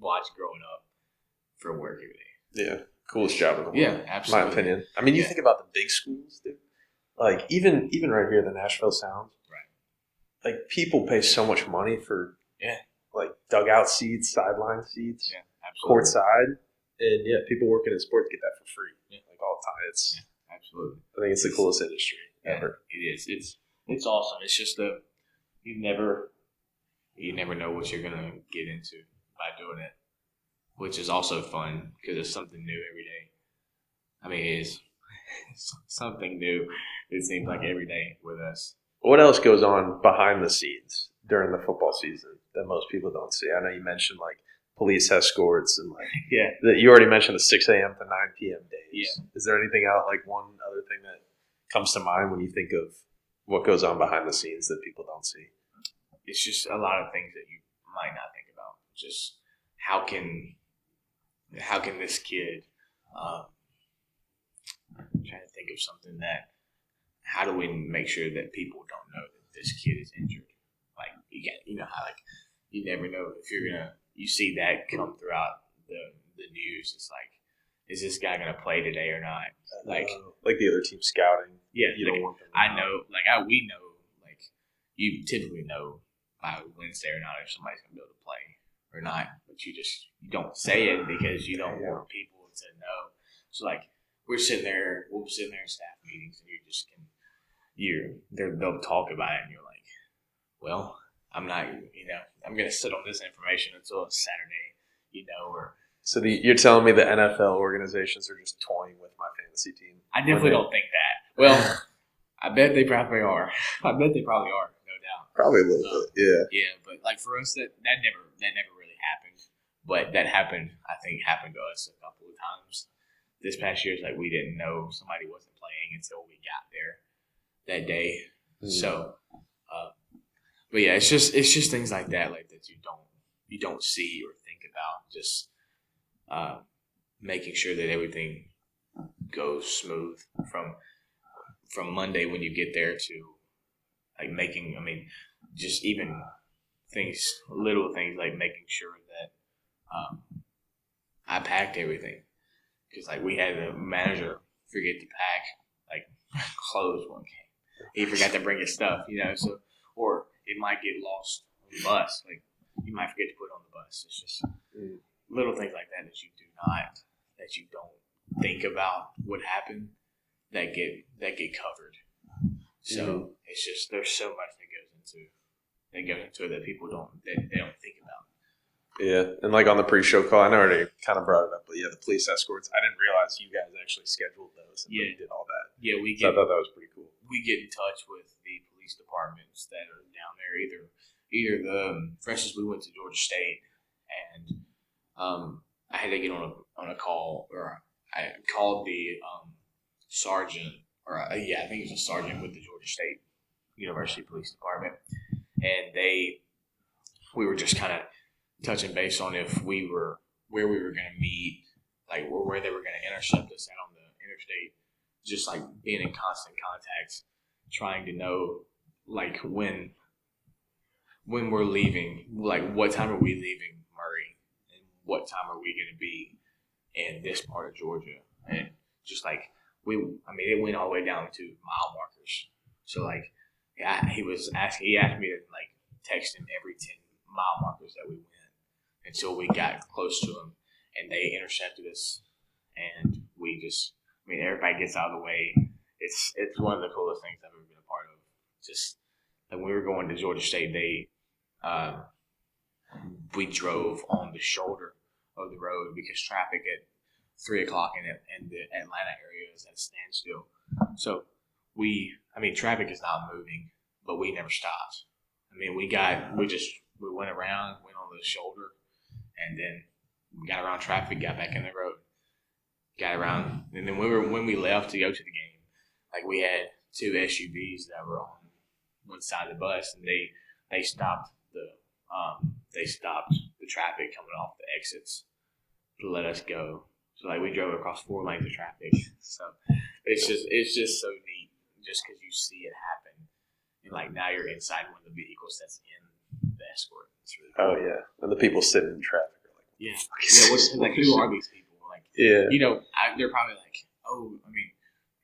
watch growing up for work every day. Yeah, coolest job in the world. Yeah, absolutely. My opinion. I mean, you think about the big schools, dude. Like, even right here, the Nashville Sound. Right. Like, people pay so much money for like dugout seats, sideline seats, courtside, and people working in sports get that for free, like all the time. It's absolutely. I think it's the coolest industry ever. It is. It's awesome. It's just you never know what you're gonna get into by doing it, which is also fun because it's something new every day. I mean, it's something new. It seems like every day with us. What else goes on behind the scenes during the football season that most people don't see? I know you mentioned like police escorts and like you already mentioned the 6 a.m. to 9 p.m. days. Yeah. Is there anything out like one other thing that comes to mind when you think of what goes on behind the scenes that people don't see? It's just a lot of things that you might not think about. Just how can this kid? I'm trying to think of something that. How do we make sure that people don't know that this kid is injured? Like, how like you never know if you see that come throughout the news. It's like, is this guy gonna play today or not? Like the other team scouting. Yeah, you don't want them. I know. We know. Like, you typically know by Wednesday or not if somebody's gonna be able to play or not, but you don't say it because you don't want people to know. So like, we'll sit there in staff meetings, and they'll talk about it, and you're like, well, I'm not, I'm going to sit on this information until Saturday, or. So you're telling me the NFL organizations are just toying with my fantasy team? I definitely don't think that. Well, I bet they probably are. No doubt. Probably a little bit, yeah. Yeah, but like for us, that never really happened. But that happened to us a couple of times. This past year, it's like we didn't know somebody wasn't playing until we got there that day. So, but yeah, it's just things like that, like that you don't see or think about. Just making sure that everything goes smooth from Monday when you get there to like just even little things like making sure that I packed everything. Because like we had a manager forget to pack like clothes one game. He forgot to bring his stuff, So, or it might get lost on the bus. Like you might forget to put it on the bus. It's just little things like that that you don't think about what happened that get covered. So it's just there's so much that goes into it that people don't think about. Yeah, and like on the pre-show call, I know I already kind of brought it up, but the police escorts. I didn't realize you guys actually scheduled those and did all that. Yeah, I thought that was pretty cool. We get in touch with the police departments that are down there. Either for instance, we went to Georgia State, and I had to get on a call, or I called the sergeant, I think it was a sergeant with the Georgia State University Police Department, and we were just kind of touching base on where we were going to meet, like where they were going to intercept us at on the interstate, just like being in constant contact, trying to know like when we're leaving, like what time are we leaving Murray, and what time are we going to be in this part of Georgia, and just like it went all the way down to mile markers. So like, he asked me to like text him every 10 mile markers that we went. until we got close to them, and they intercepted us, and we just, everybody gets out of the way. It's one of the coolest things I've ever been a part of. Just like when we were going to Georgia State, we drove on the shoulder of the road because traffic at 3:00 in the Atlanta area is at a standstill. So traffic is not moving, but we never stopped. We went around, went on the shoulder, and then we got around traffic, got back in the road, got around, and then when we left to go to the game, like we had 2 SUVs that were on one side of the bus, and they stopped the traffic coming off the exits to let us go. So like we drove across 4 lanes of traffic. So it's just so neat, just because you see it happen, and like now you're inside one of the vehicles that's in the escort. It's really cool. Oh yeah, and the people sitting in traffic are like, yeah. Who are these people? Like, yeah, they're probably like,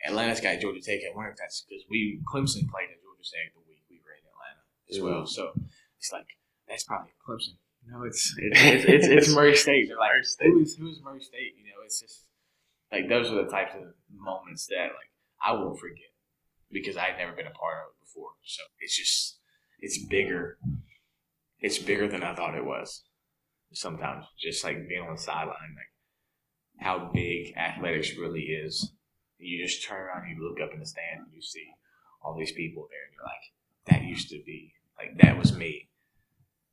Atlanta's got Georgia Tech. I wonder if that's because Clemson played at Georgia Tech the week we were in Atlanta as well. So it's like that's probably Clemson. No, it's Murray State. They're like, who's Murray State? It's just like those are the types of moments that like I won't forget because I'd never been a part of it before. So it's bigger. It's bigger than I thought it was. Sometimes just like being on the sideline, like how big athletics really is. You just turn around, you look up in the stand, and you see all these people there, and you're like, that used to be, like, that was me.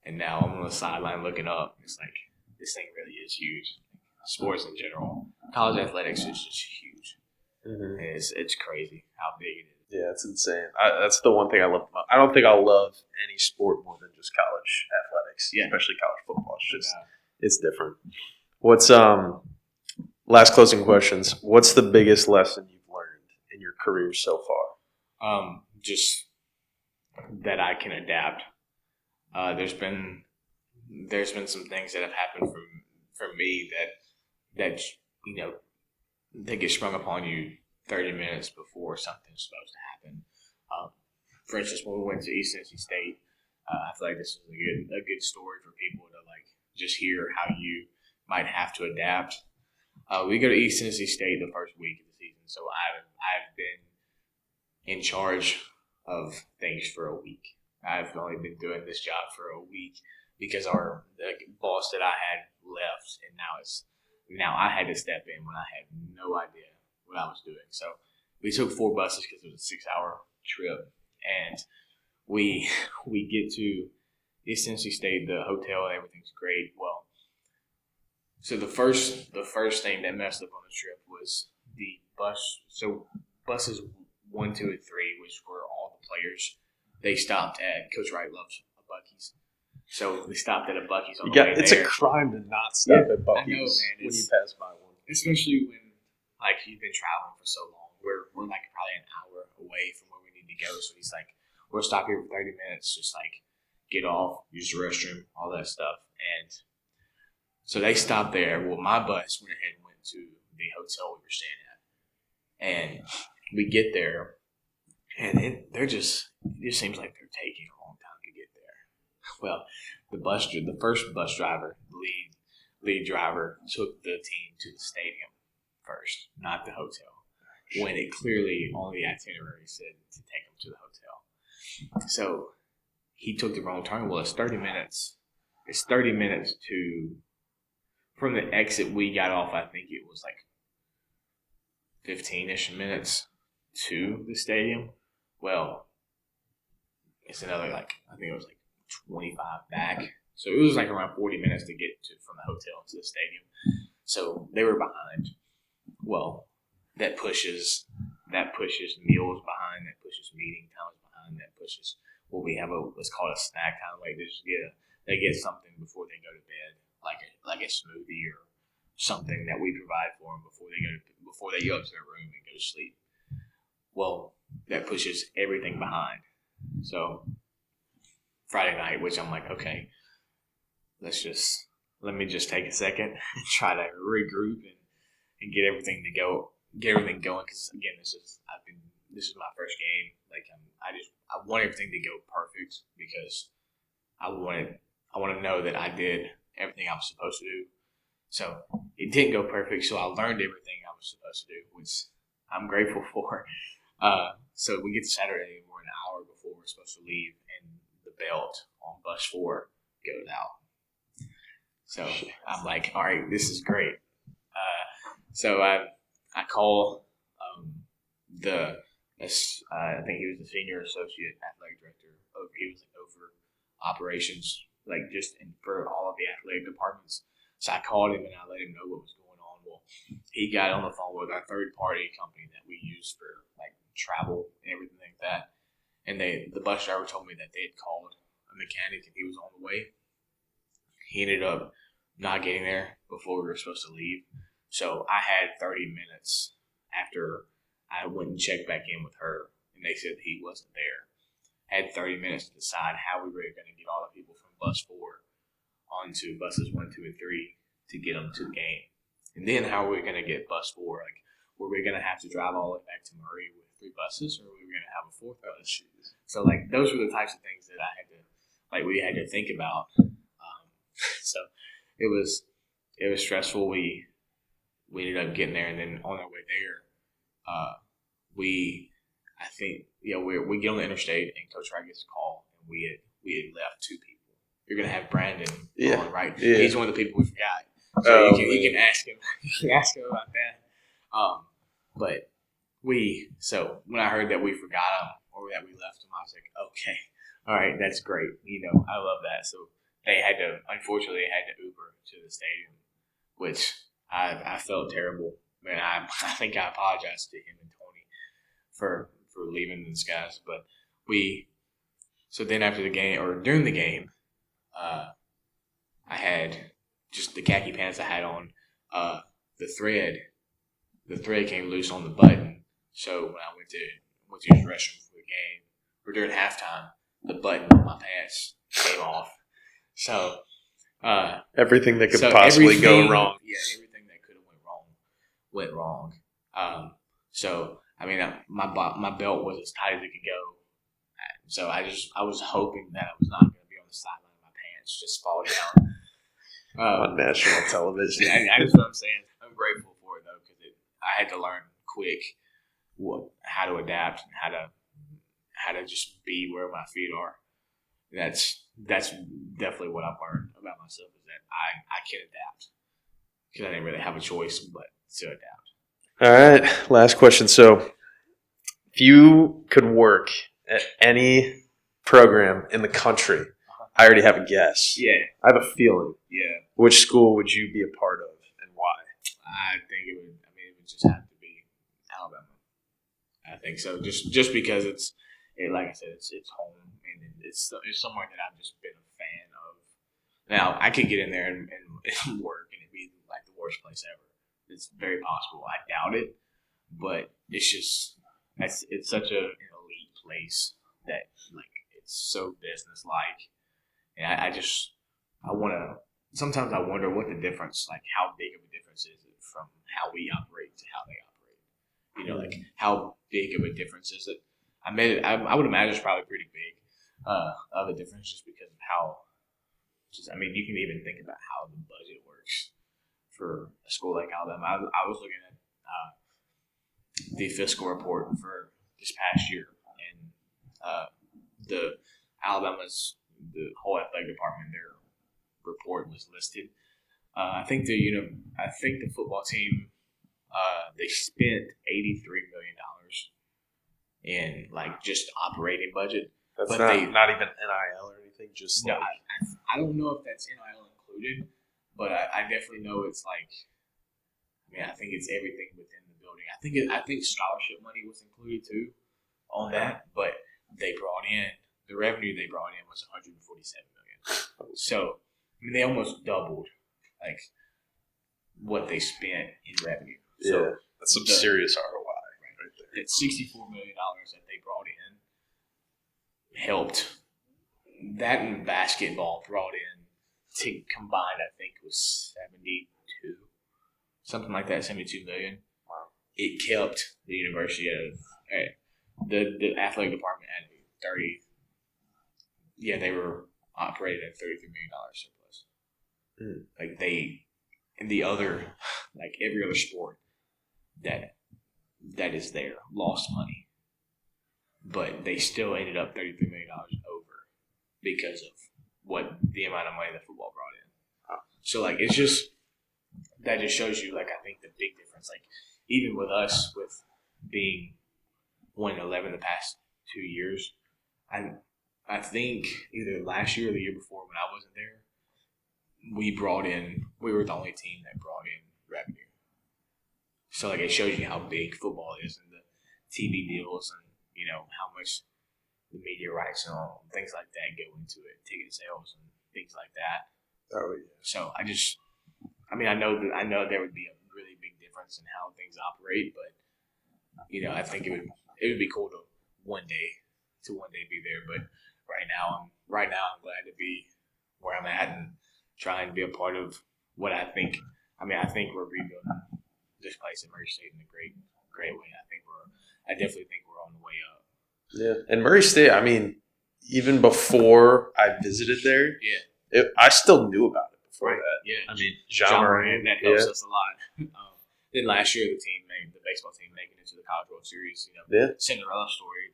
And now I'm on the sideline looking up. It's like, this thing really is huge. Sports in general. College athletics is just huge. Mm-hmm. And it's crazy how big it is. Yeah, it's insane. That's the one thing I love. I don't think I'll love any sport more than just college athletics, especially college football. It's different. What's last closing questions? What's the biggest lesson you've learned in your career so far? Just that I can adapt. There's been some things that have happened from me that they get sprung upon you 30 minutes before something's supposed to happen. For instance, when we went to East Tennessee State, I feel like this is a good story for people to like just hear how you might have to adapt. We go to East Tennessee State the first week of the season, so I've been in charge of things for a week. I've only been doing this job for a week because the boss that I had left, and now I had to step in when I had no idea what I was doing. So we took 4 buses because it was a 6-hour trip, and we get to East Tennessee State, the hotel, and everything's great. Well, so the first thing that messed up on the trip was the bus. So buses 1, 2, and 3, which were all the players, they stopped at Coach Wright loves a Buc-ee's. So we stopped at a Buc-ee's on the way there. It's a crime to not stop at Buc-ee's when you pass by one. Especially when like you've been traveling for so long. We're like probably an hour away from where we need to go. So he's like, we'll stop here for 30 minutes, just like get off, use the restroom, all that stuff. And so they stopped there. Well, my bus went ahead and went to the hotel we were staying at. And we get there, and it just seems like they're taking a long time to get there. Well, the first bus driver, lead driver, took the team to the stadium first, not the hotel, when it clearly on the itinerary said to take them to the hotel. So he took the wrong turn. Well, it's 30 minutes. It's 30 minutes from the exit we got off. I think it was like 15-ish minutes to the stadium. Well, it's another I think it was like 25 back. So it was like around 40 minutes to get from the hotel to the stadium. So they were behind. Well, that pushes meals behind. That pushes meeting times behind. That pushes we have what's called a snack time. Like they get something before they go to bed, like a smoothie or something that we provide for them before they go up to their room and go to sleep. Well, that pushes everything behind. So Friday night, which I'm like, okay, let me just take a second and try to regroup and get everything going. Because again, this is my first game. Like I want everything to go perfect because I want to know that I did everything I was supposed to do. So it didn't go perfect. So I learned everything I was supposed to do, which I'm grateful for. So we get to Saturday, we're an hour before we're supposed to leave, and the belt on bus 4 goes out. So I'm like, all right, this is great. So I call I think he was the senior associate athletic director. He was over operations, like for all of the athletic departments. So I called him and I let him know what was going on. Well, he got on the phone with our third party company that we use for like travel and everything like that. And the bus driver told me that they had called a mechanic and he was on the way. He ended up not getting there before we were supposed to leave. So I had 30 minutes after I went and checked back in with her, and they said he wasn't there. I had 30 minutes to decide how we were going to get all the people from bus 4 onto buses 1, 2, and 3 to get them to the game. And then how were we going to get bus 4? Like, were we going to have to drive all the way back to Murray with 3 buses, or were we going to have a 4th bus? So, like, those were the types of things that we had to think about. So it was stressful. We ended up getting there, and then on our way there, we get on the interstate, and Coach Wright gets a call, and we had left 2 people. You're gonna have Brandon on, right? Yeah. He's one of the people we forgot. So you can ask him. You can ask him about that. But so when I heard that we forgot him or that we left him, I was like, okay, all right, that's great. I love that. So they had to Uber to the stadium, which I felt terrible. Man, I think I apologized to him and Tony for leaving these guys. But so then after the game or during the game, I had just the khaki pants I had on. The thread came loose on the button. So when I went to use the restroom for the game or during halftime, the button on my pants came off. So everything that could possibly go wrong. Yeah, everything that could have went wrong. So I mean, my belt was as tight as it could go. So I was hoping that I was not going to be on the sideline of my pants just fall down on national television. That's what I'm saying. I'm grateful for it though, because I had to learn quick how to adapt and how to just be where my feet are. That's definitely what I've learned about myself, is that I can adapt because I didn't really have a choice but to adapt. All right, last question. So, if you could work at any program in the country, I already have a guess. Yeah, I have a feeling. Yeah, which school would you be a part of and why? I think it would just have to be Alabama. I think so. Just because like I said, it's home, and it's somewhere that I've just been a fan of. Now I could get in there and work, and it'd be like the worst place ever. It's very possible. I doubt it, but it's such an elite place that like it's so business-like, and I want to. Sometimes I wonder what the difference, like how big of a difference is it from how we operate to how they operate. Like how big of a difference is it? I would imagine it's probably pretty big of a difference, just because of how. You can even think about how the budget works for a school like Alabama. I was looking at the fiscal report for this past year, and the whole athletic department, their report was listed. I think the football team they spent $83 million in like just operating budget. That's not even NIL or anything. Just no, I don't know if that's NIL included, but I definitely know it's like. I think it's everything within the building. I think scholarship money was included too on that, but the revenue they brought in was $147 million. So they almost doubled like what they spent in revenue. So that's some serious ROI right there. That $64 million that they brought in helped. That and basketball brought in to combined, I think it was 72. Something like that, 72 million. Wow. It kept the university the athletic department at 30. Yeah, they were operating at $33 million surplus. Like in the other, like every other sport that is there, lost money, but they still ended up $33 million over because of the amount of money that football brought in. So like it's just that just shows you like I think the big difference. Like even with us with being 1-11 the past 2 years, I think either last year or the year before when I wasn't there, we were the only team that brought in revenue. So like it shows you how big football is and the TV deals and how much the media rights and all things like that go into it, ticket sales and things like that. Oh yeah. So I know there would be a really big difference in how things operate, but I think it would be cool to one day be there. But right now I'm glad to be where I'm at and trying to be a part of what I think. I think we're rebuilding this place in Murray State in a great way. I definitely think we're on the way up. Yeah, and Murray State. I mean, even before I visited there, I still knew about it before that. Yeah, I mean, Ja Morant, that helps us a lot. Then last year, the baseball team, making it to the College World Series. Cinderella story.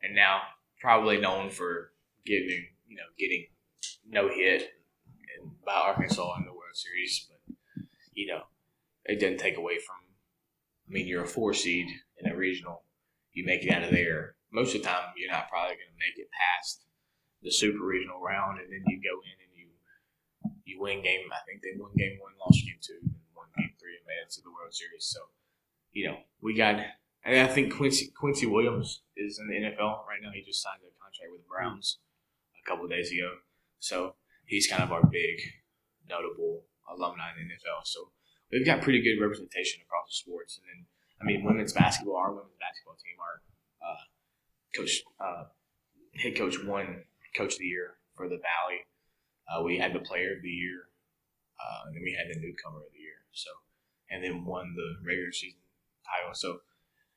And now probably known for getting no hit by Arkansas in the World Series, but it doesn't take away from. You're a 4 seed in a regional. You make it out of there. Most of the time, you're not probably going to make it past the super regional round, and then you go in and you win game. I think they won game 1, lost game 2, and won game 3, and made it to the World Series. So, we got. And I think Quincy Williams is in the NFL right now. He just signed a contract with the Browns a couple of days ago. So he's kind of our big, notable alumni in the NFL. So we've got pretty good representation across the sports. And then, women's basketball, our women's basketball team, our head coach won Coach of the Year for the Valley. We had the Player of the Year, and then we had the Newcomer of the Year. So, and then won the regular season title. So,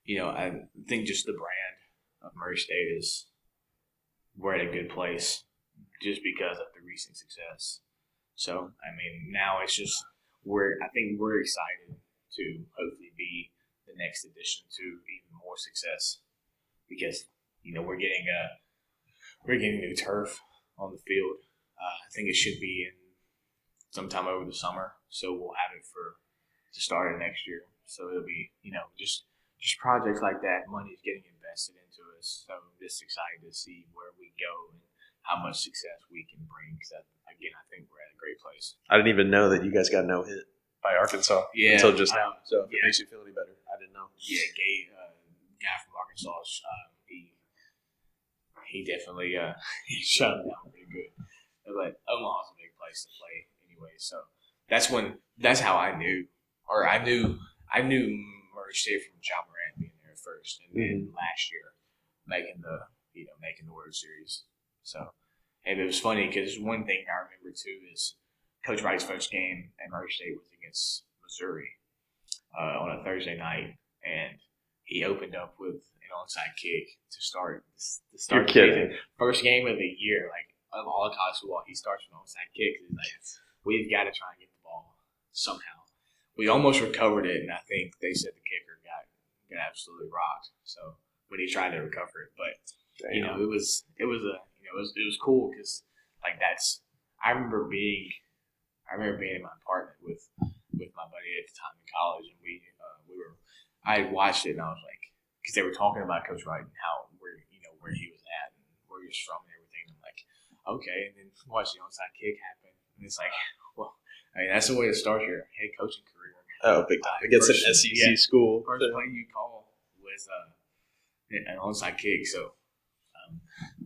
I think just the brand of Murray State is we're at a good place just because of the recent success. So, now it's just I think we're excited to hopefully be the next addition to even more success because, we're getting new turf on the field. I think it should be in sometime over the summer. So we'll have it for the start of next year. So it'll be, just projects like that, money is getting invested into us. So I'm just excited to see where we go and how much success we can bring. Because, I think we're at a great place. I didn't even know that you guys got no hit by Arkansas until just now. So if it makes you feel any better, I didn't know. Yeah, guy from Arkansas, he definitely shut him down pretty good. But Omaha's a big place to play anyway. So that's how I knew. Or I knew Murray State from Ja Morant being there first, and then last year making the World Series. So, and it was funny because one thing I remember too is Coach Wright's first game at Murray State was against Missouri on a Thursday night, and he opened up with an onside kick to start the You're kidding. First game of the year, like of all of college football, he starts with an onside kick. He's like, we've got to try and get the ball somehow. We almost recovered it, and I think they said the kicker got absolutely rocked. So when he tried to recover it, but it was cool because like I remember being in my apartment with my buddy at the time in college, and I had watched it and I was like, because they were talking about Coach Wright and where he was at and where he was from and everything. I'm like, okay, and then watch the onside kick happen, and it's like, well, that's the way to start your head coaching career. Oh, big time! Against an SEC school. First play you call was an onside kick. So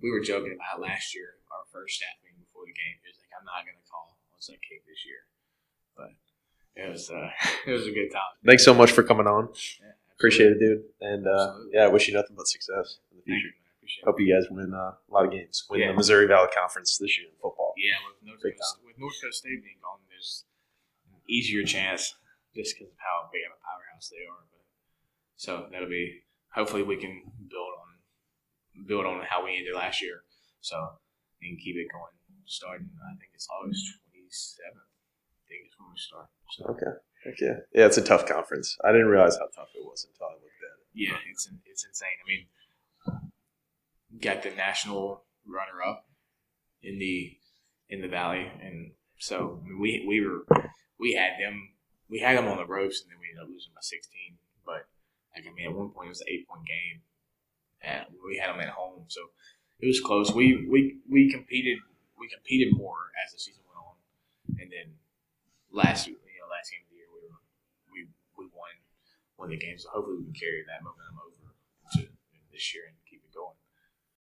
we were joking about last year, our first staff meeting before the game. He was like, I'm not going to call onside kick this year, but it was a good time. Thanks so much for coming on. Yeah, appreciate it, dude. And I wish you nothing but success in the future. Hope you guys win a lot of games. Win the Missouri Valley Conference this year in football. Yeah, with North Coast State being gone, there's an easier chance just because of how big of a powerhouse they are. But so that'll be hopefully we can build on how we ended last year. So and keep it going. starting. I think it's August 27th. I think is when we start. So. Okay. Okay. Yeah, it's a tough conference. I didn't realize how tough it was until I looked at it. Yeah, it's insane. I mean, got the national runner up in the Valley, and so I mean, we had them on the ropes, and then we ended up losing by 16. But like, I mean, at one point it was an 8-point game, and we had them at home, so it was close. We competed more as the season went on, and then last game of the year we won the game. So hopefully we can carry that momentum over to this year and